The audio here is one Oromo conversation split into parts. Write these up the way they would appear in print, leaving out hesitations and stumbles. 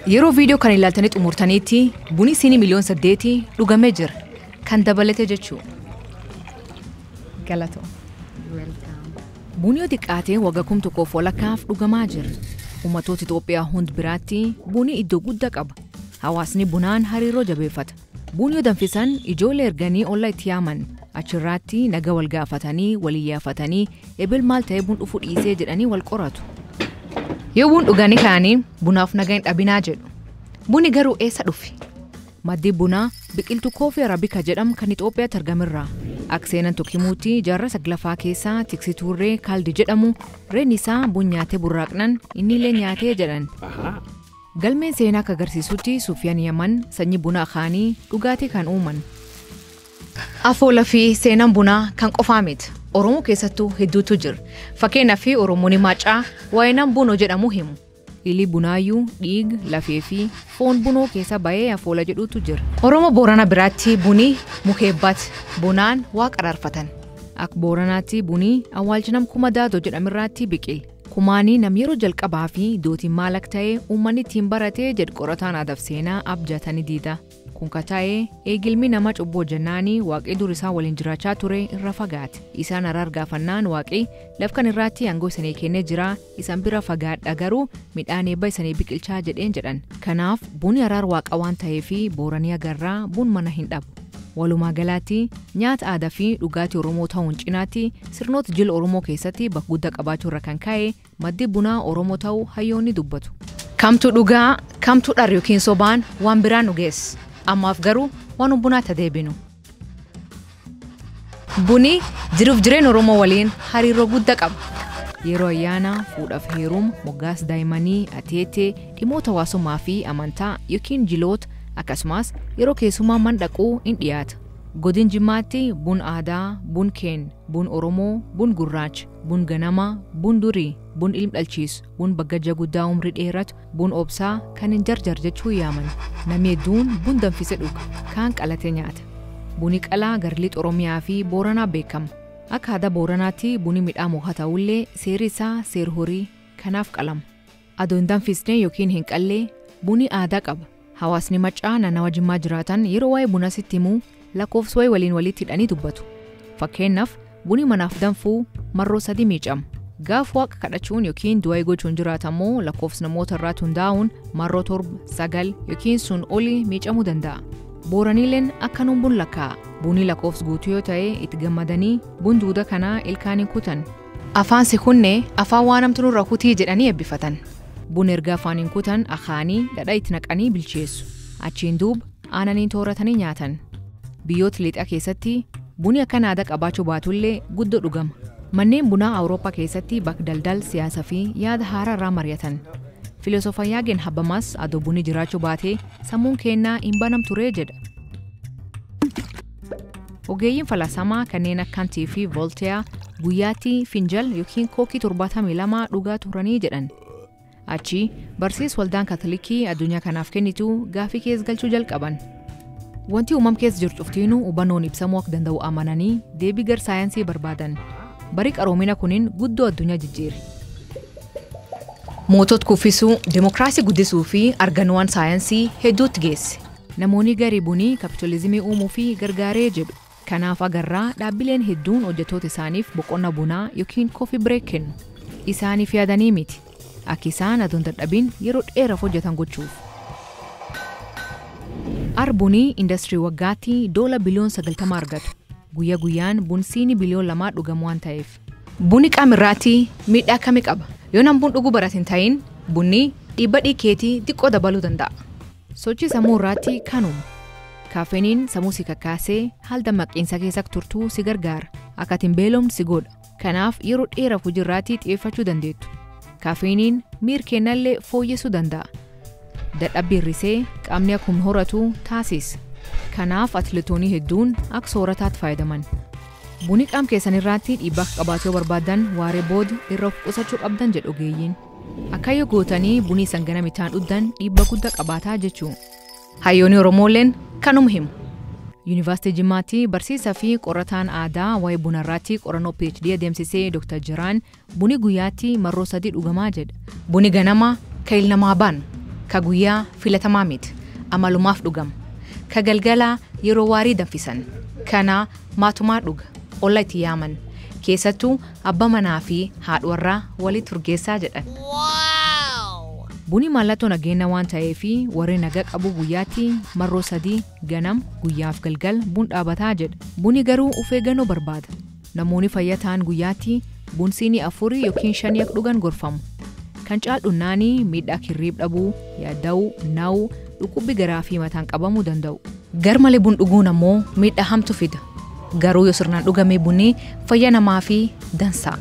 Yeroo viidiyoo kan ilaaltanii xumurtaniitti buni siinii miliyoona 8 dhugamee jira. Kan dabalate jechuudha. Galatoo. Buni yoo xiqqaatee waggaa 1,000 walakkaaf dhugamaa jira. Uummattoota Itoophiyaa hundi biraatti buni iddoo guddaa qaba. Hawaasni bunaan hariiroo jabeeffata. Buni yoo danfisan ijoollee erganii olla itti yaaman. Achirraatti naga wal gaafatanii walii yaafatanii ebil maal ta'ee bun dhufu dhiisee jedhanii wal qoratu. Yoo bun dhuganii kaanii bunaaf naga hin dhabinaa jedhu. Buni garuu eessa dhufi? Maddii bunaa biqiltuu koofii arabika jedhamu kan Itoophiyaatti argamirraa. Akka seenan tokkimuutti jaarraa saglaffaa keessaa tiksituurree kaaldi jedhamu reen isaa bun nyaatee burraaqnan inni illee nyaatee jedhan. Galmeen seenaa akka agarsiisutti Sufiyaan Yaman sanyii bunaa kaanii dhugaatii kan uuman. Afoola fi seenaan bunaa kan qofaa miti. Oromoo keessattuu hedduutu jira. Fakkeenyaaf Oromoon Maacaa waa'inaan bunoo jedhamu himu. Ilii bunaayyuu dhiiga lafee fi foon bunoo keessa ba'ee afoola jedhutu jira. Oromoo Boorana biraatti buni mukeebbaati. Bunaan waa qaraarfatan. Akka Booranaatti buni awwaalchinam kuma daadoo jedhamirraatti biqil. Kumaanii nam yeroo jalqabaa fi dootiin maal akka ta'e uummanni ittiin baratee jedhu qorataan aadaaf seenaa abjatanii diida. Kun kataa'ee eegilmi nama cubboo jennaanii waaqii dur isaa waliin jiraachaa ture irra fagaate. Isaan araar gaafannaan waaqii lafkan irraatti aangoo isanii kennee jira isaan bira fagaadha garuu midhaan eebba isanii biqilchaa jedheen jedhan. Kanaaf buni araar waaqa waan ta'eef Booranii agarraa bun mana hin dhabu. Walumaa galaatti nyaata aadaa fi dhugaatii Oromoo ta'uun cinaatti sirnoota jila Oromoo keessatti bakka guddaa qabaachuu irra kan ka'e maddi bunaa Oromoo ta'uu hayyoonni dubbatu. Kamtu dhugaa, kamtu dhar yookiin sobaan waan biraan dhugeessa. Ammaaf garuu waan bunaa tadeebinu. Buni jiruuf jireenya Oromoo waliin hariiroo guddaa qaba. Yeroo ayyaana, fuudhaaf heerum, moggaas daa'imanii, ateetee, dhimmoota hawaasummaa fi amantaa yookiin jiloota akkasumas yeroo keessumaa mandhaquu in dhiyaata. Godin Jimmaatti bun aadaa, bun keen, bun Oromoo, bun gurraacha, bun ganama, bun durii, bun ilm dhalchiisu, bun baggaja guddaa umrii dheeratu, bun obsaa kan hin jarjar jechuu yaaman. Namni hedduun bun danfise dhuga, kaan qalatee nyaata. Buni qalaa garliix Oromiyaa fi Booranaa beekama. Akka aadaa Booranaatti buni midhaan muka ta'ullee seerri isaa seer horii kanaaf qalama. Adoo hin danfisne yookiin hin qallee buni aadaa qaba. Hawaasni Maacaa naannawa Jimmaa jiraatan yeroo waa'ee bunaa sitti himuu lakkoofsa waliin walitti hidhanii dubbatu. Fakkeenyaaf buni manaaf danfuu marroo 3 miicama. Gaaf waaqa kadhachuun yookiin du'aa gochuun jiraatammoo lakkoofsa namoota irratti hundaa'uun marroo 7, 9 yookiin sun olii miicamuu danda'a. Booraniileen akkanuun bun lakkaa'a. Buni lakkoofsa guutuu yoo ta'e itti gammadanii bun duuda kanaa ilkaaniin kutan. Afaan si kunne afaan waan namtu nurra kutii jedhanii eebbifatan. Bun erga afaaniin kutan akaanii dhadhaa itti naqanii bilcheessu. Achiin duuba aananiin tooratanii nyaatan. Biyyoota lixaa keessatti buni akka aadaa qabaachuu baatullee guddoo dhugama. Manneen bunaa Awurooppaa keessatti bakka daldala siyaasaa fi yaada haaraa irraa mari'atan. Filosoofaa Yaageen Habamas adoo bunni jiraachuu baatee sammuun kennaa hin banam turee jedha. Ogeeyyiin falaasamaa kanneen akka Kantii fi Volteeyaa guyyaatti finjal yookiin kookii 72 dhugaa turanii jedhan. Achi barsiis waldaan Kaatolikii addunyaa kanaaf kennitu gaafii keessa galchuu jalqaban. Wanti uumam keessa jiru cuftiinuu hubannoon ibsamuu akka danda'u amananii deebii gar saayinsii barbaadan. Barii qaroomina kuniin guddoo addunyaa jijjiire. Mootota kuffisuu, dimokiraasii guddisuu fi argannoowwan saayinsii hedduutti geesse. Namoonni garii bunii kapitalizimii uumuu fi gargaaree jedhu. Kanaaf agarraa dhaabbileen hedduun hojjettoota isaaniif boqonnaa bunaa yookiin koofii bireek kennu. Isaaniif yaadanii miti. Akka isaan aduun dadhabin yeroo dheeraaf hojjetan gochuuf. Arbunii industirii waggaatti $90 biliyoona argatu. Guyyaa guyyaan bun siinii biliyoona 2 dhugamu waan ta'eef. Buni qaamirraatti miidhaa akkamii qaba? Yoo nam bun dhuguu baratin ta'in bunni dhiibba dhiikeetii xiqqoo dabaluu danda'a. Sochii sammuu irraatti kanuma. Kaafeeniin sammuu si kakkaasee haal dammaqqiinsa keessa turtuu si gargaara. Akka hin beelomne si godha. Kanaaf yeroo dheeraaf hojiirraatti xiyyeeffachuu dandeettu. Kaafeeniin miira kennallee fooyyessuu danda'a. Dadhabbii hir'isee qaamni akkuma horatu taasisa. Kanaaf atileetonni hedduun akka soorataatti fayyadaman. Buni qaama keessan irratti dhiibbaa qabaachuu barbaadan waaree booda irra of qusachuu qabdan jedhu ogeeyyiin. Akka yoo gootanii bunii sangana mitaan dhuddan dhiibbaa guddaa qabaataa jechuun. Hayyoonni Oromooleen kanuma himu. Yuunivarsiitii Jimmaatti barsiisaa fi qorataan aadaa waa'ee bunarraatti qorannoo PhD adeemsisee Dr. Jiraan buni guyyaatti marroo 3 dhugamaa jedha. Buni ganama kan ilnamaa baan ka guyyaa filatamaa miti amalumaaf dhugama ka galgalaa yeroo waarii danfisan kana maatumaa dhuga olla itti yaaman keessattuu abba manaa fi haadha warraa walitti urgeessaa jedhan. Buni mallattoo nageenya waan ta'eef warri nagaa qabu guyyaatti marroo 3 ganam guyyaaf galgal bun dhaabataa jedha. Buni garuu of eeggannoo barbaada. Namoonni fayyataan guyyaatti bun siinii 4 yookiin 5 dhugan gorfamu. Kan caal'unnaanii miidhaa kirriib dhabuu, yaada'uu, naa'uu, dhukkubbi garaa fi mataan qabamuu danda'u. Garmalee bun dhuguun ammoo miidhaa hamtu fida. Garuu yoo sirnaan dhugamee bunni fayyaa namaa fi dansaa.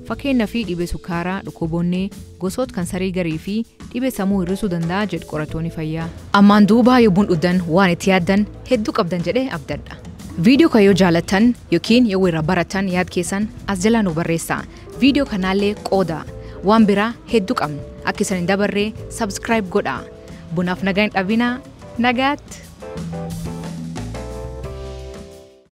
Fakkeenyaa fi dhibee sukkaaraa, dhukkuboonni, gosoota kansarii garii fi dhibee sammuu hir'isuu danda'a jedhu qoratoonni fayyaa. Ammaan duuba yoo bun dhudan waan itti yaaddan hedduu qabdan jedhee abdadha. Viidiyoo kan yoo jaalattan yookiin yoo irraa baratan yaad keessan as jalaa nu barreessaa. Viidiyoo kanaallee qoodaa. Waan biraa hedduu qabna. Akka isin hin dabarree subscribe godhaa. Bunaaf nagaa hin dhabinaa. Nagaatti.